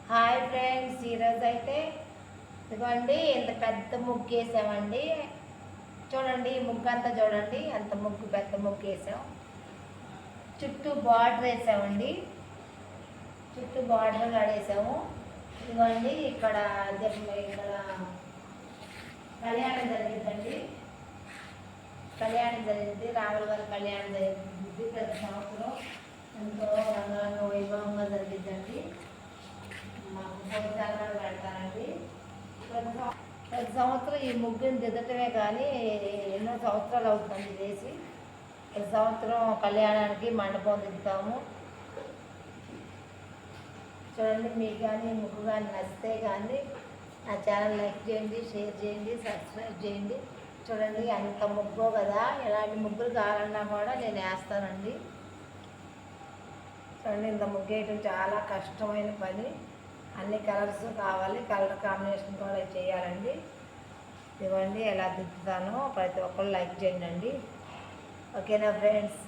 Hi friends, ఈరోజు అయితే ఇదిగోండి ఇంత పెద్ద ముగ్గు వేసామండి. చూడండి ఈ ముగ్గు అంతా చూడండి, అంత ముగ్గు పెద్ద ముగ్గు వేసాం. చుట్టూ బార్డర్ వేసామండి, చుట్టూ బార్డర్ కడేసాము. ఇదిగోండి ఇక్కడ కళ్యాణం జరిగిందండి, కళ్యాణం జరిగింది, రాముల వారి కళ్యాణం జరిగింది. ప్రతి సంవత్సరం ఎంతో రంగరంగ వైభవంగా జరిగిందండి. మాకు భోజనాలు పెడతారండి. ప్రతి సంవత్సరం ఈ ముగ్గుని దిద్దటమే కానీ ఎన్నో సంవత్సరాలు అవుతుంది చేసి. ప్రతి సంవత్సరం కళ్యాణానికి మండపం దిద్దుతాము. చూడండి, మీకు కానీ ముగ్గు కానీ నచ్చితే కానీ నా ఛానల్ లైక్ చేయండి, షేర్ చేయండి, సబ్స్క్రైబ్ చేయండి. చూడండి అంత ముగ్గు కదా, ఎలాంటి ముగ్గులు కావాలన్నా కూడా నేను వేస్తానండి. చూడండి ఇంత ముగ్గు వేయటం చాలా కష్టమైన పని. అన్ని కలర్స్ కావాలి, కలర్ కాంబినేషన్ కూడా చేయాలండి. ఇవ్వండి ఎలా దిద్దుతానో ప్రతి ఒక్కరు లైక్ చేయండి. ఓకేనా ఫ్రెండ్స్?